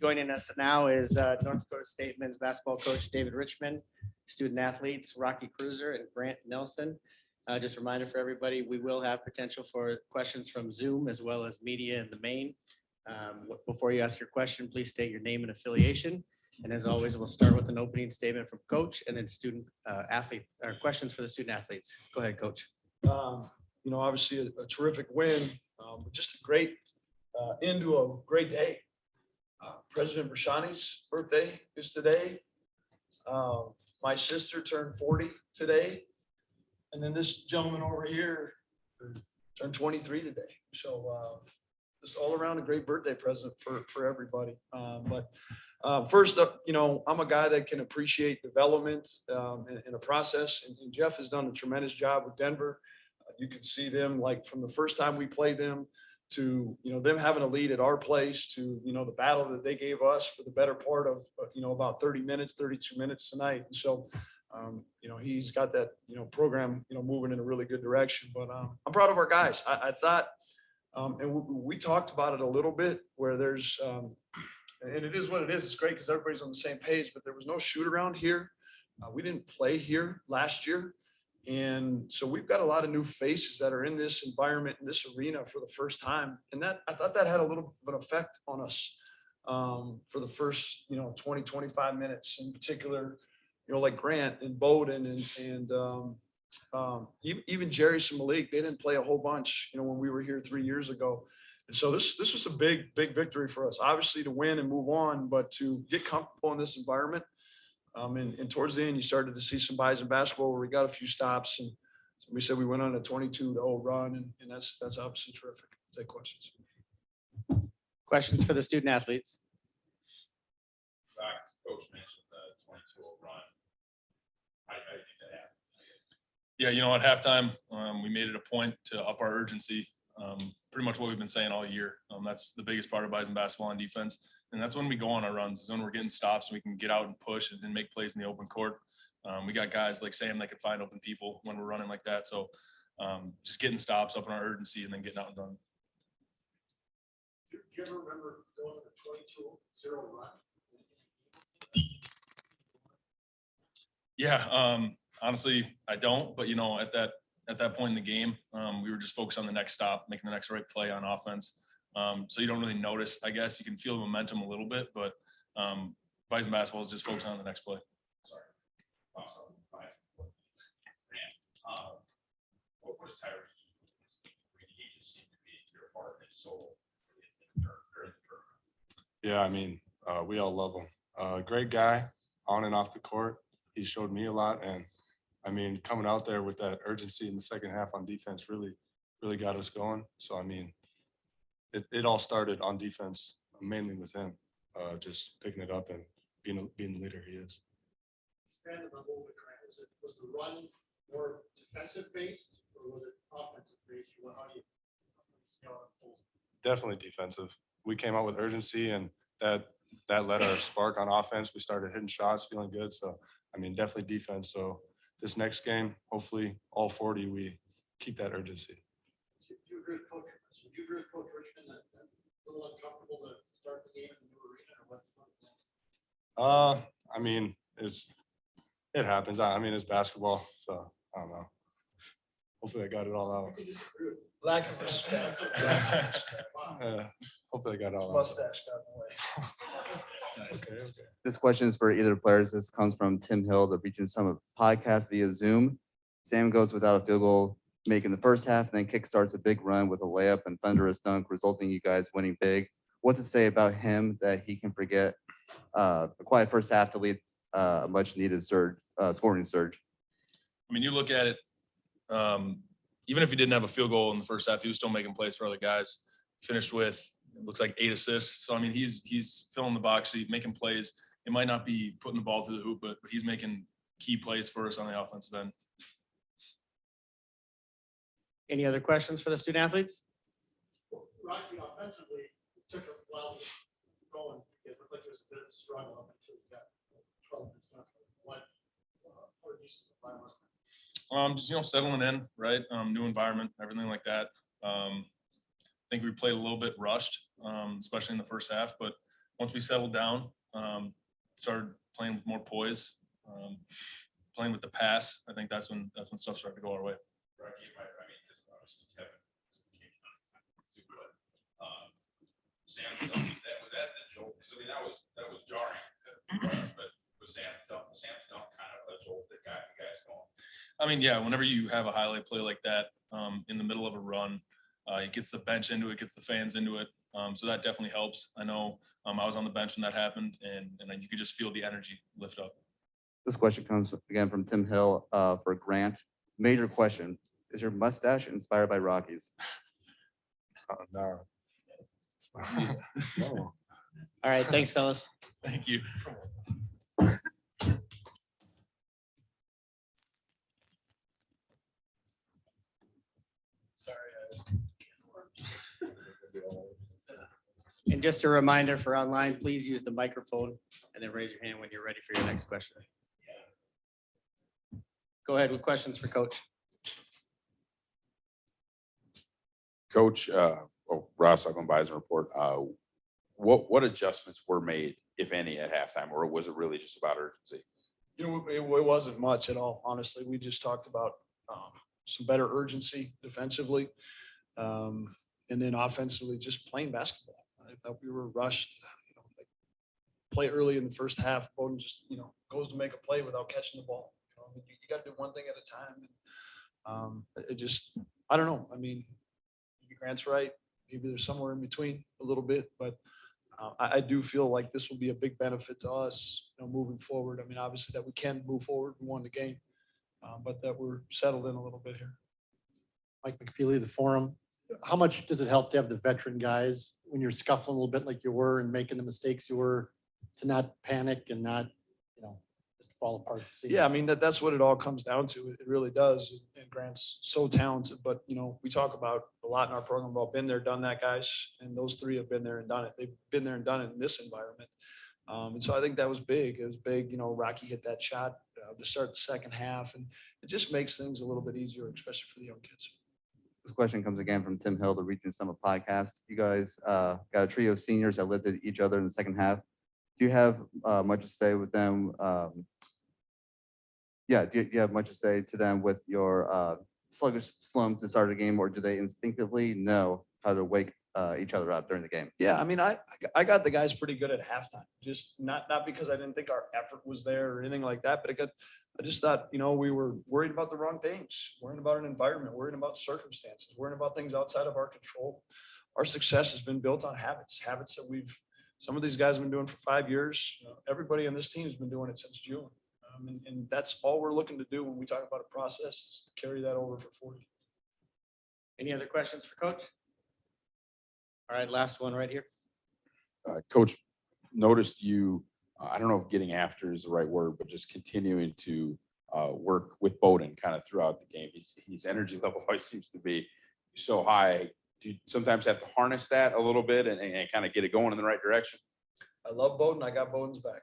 Joining us now is North Dakota State men's basketball coach David Richman, student athletes Rocky Kreuser and Grant Nelson. Just a reminder for everybody, we will have potential for questions from Zoom as well as media in the main. Before you ask your question, please state your name and affiliation. And as always, we'll start with an opening statement from coach and then student athlete or questions for the student athletes. Go ahead, coach. Obviously a terrific win, but just a great end to a great day. President Brashani's birthday is today. My sister turned 40 today. And then this gentleman over here turned 23 today. So just all around a great birthday present for everybody. First up, I'm a guy that can appreciate development in a process. And Jeff has done a tremendous job with Denver. You can see them like from the first time we played them to, them having a lead at our place to, the battle that they gave us for the better part of, about 30 minutes, 32 minutes tonight. And so, he's got that, program, moving in a really good direction, but I'm proud of our guys. I thought, and we talked about it a little bit where there's, and it is what it is. It's great because everybody's on the same page, but there was no shoot around here. We didn't play here last year. And so we've got a lot of new faces that are in this environment, in this arena for the first time. And that I thought that had a little bit of effect on us for the first, 20, 25 minutes in particular, like Grant and Bowden and even Jerry and Malik, they didn't play a whole bunch, when we were here 3 years ago. And so this was a big victory for us, obviously to win and move on, but to get comfortable in this environment. And towards the end, you started to see some Bison basketball where we got a few stops, and we said we went on a 22-0 run, and that's obviously terrific. Take questions. Questions for the student athletes. Coach mentioned the 22-0 run. How do you think that happened? Yeah, at halftime, we made it a point to up our urgency. Pretty much what we've been saying all year. That's the biggest part of Bison basketball on defense. And that's when we go on our runs, is when we're getting stops and we can get out and push and make plays in the open court. We got guys like Sam that can find open people when we're running like that. So just getting stops, up in our urgency, and then getting out and done. Do you ever remember going on a 22-0 run? Yeah, honestly, I don't. But, at that point in the game, we were just focused on the next stop, making the next right play on offense. So you don't really notice, I guess. You can feel the momentum a little bit, but Bison basketball is just focusing on the next play. Sorry. What was Tyreek? He just seemed to be your heart and soul during the tournament. Yeah, we all love him. Great guy on and off the court. He showed me a lot. And, coming out there with that urgency in the second half on defense really got us going. So, it all started on defense, mainly with him, just picking it up and being the leader he is. Expand on a little bit, Grant. Was the run more defensive based or was it offensive based? How do you see how it unfolds? Definitely defensive. We came out with urgency, and that led our spark on offense. We started hitting shots, feeling good. So, definitely defense. So this next game, hopefully all 40, we keep that urgency. Do you agree with Coach Richman that a little uncomfortable to start the game in the new arena or what? It happens. It's basketball, so I don't know. Hopefully I got it all out. Lack of respect. Hopefully I got it all out. Mustache got in the way. Okay. This question is for either players. This comes from Tim Hill, the Region Summit podcast via Zoom. Sam goes without a field goal making the first half, and then kickstarts a big run with a layup and thunderous dunk, resulting in you guys winning big. What to say about him that he can forget a quiet first half to lead a much needed scoring surge? You look at it, even if he didn't have a field goal in the first half, he was still making plays for other guys. Finished with, it looks like 8 assists. So, he's filling the box sheet, making plays. It might not be putting the ball through the hoop, but he's making key plays for us on the offensive end. Any other questions for the student athletes? Rocky, offensively, it took a while to go, and it looked like it was a bit of a struggle up until you got 12 minutes left. What did you see the violence? Just settling in, right? New environment, everything like that. I think we played a little bit rushed, especially in the first half, but once we settled down, started playing with more poise, playing with the pass, I think that's when stuff started to go our way. Rocky, I mean, because obviously Kevin came on too, but Sam, was that the jolt? Because I mean, that was jarring. But was Sam's dunk kind of a jolt that got you guys going? I mean, yeah, whenever you have a highlight play like that in the middle of a run, it gets the bench into it, gets the fans into it. So that definitely helps. I know I was on the bench when that happened, and you could just feel the energy lift up. This question comes again from Tim Hill for Grant. Major question. Is your mustache inspired by Rockies? No. No. All right, thanks, fellas. Thank you. And just a reminder for online, please use the microphone and then raise your hand when you're ready for your next question. Go ahead with questions for Coach. Coach, Ross, I'm on Bison report. What adjustments were made, if any, at halftime, or was it really just about urgency? You know, it wasn't much at all, honestly. We just talked about some better urgency defensively. And then offensively, just playing basketball. I thought we were rushed, like play early in the first half. Bowden just, goes to make a play without catching the ball. You got to do one thing at a time. And I don't know. I mean, maybe Grant's right. Maybe there's somewhere in between a little bit, but I do feel like this will be a big benefit to us, moving forward. I mean, obviously that we can move forward. We won the game, but that we're settled in a little bit here. Mike McFeely, the forum. How much does it help to have the veteran guys when you're scuffling a little bit like you were and making the mistakes you were, to not panic and not, just fall apart? Yeah, I mean, that's what it all comes down to. It really does. And Grant's so talented, but we talk about a lot in our program about been there, done that, guys. And those three have been there and done it. They've been there and done it in this environment. And so I think that was big. It was big. Rocky hit that shot to start the second half, and it just makes things a little bit easier, especially for the young kids. This question comes again from Tim Hill, the Region Summit podcast. You guys got a trio of seniors that lifted each other in the second half. Do you have much to say with them? Do you have much to say to them with your sluggish slump to start the game, or do they instinctively know how to wake each other up during the game? Yeah, I mean, I got the guys pretty good at halftime. Just not because I didn't think our effort was there or anything like that, but I just thought, we were worried about the wrong things, worrying about an environment, worrying about circumstances, worrying about things outside of our control. Our success has been built on habits that some of these guys have been doing for 5 years. Everybody on this team has been doing it since June. And that's all we're looking to do when we talk about a process, is to carry that over for 40. Any other questions for Coach? All right, last one right here. Coach, noticed you, I don't know if getting after is the right word, but just continuing to work with Bowden kind of throughout the game. His energy level always seems to be so high. Do you sometimes have to harness that a little bit and kind of get it going in the right direction? I love Bowden. I got Bowden's back.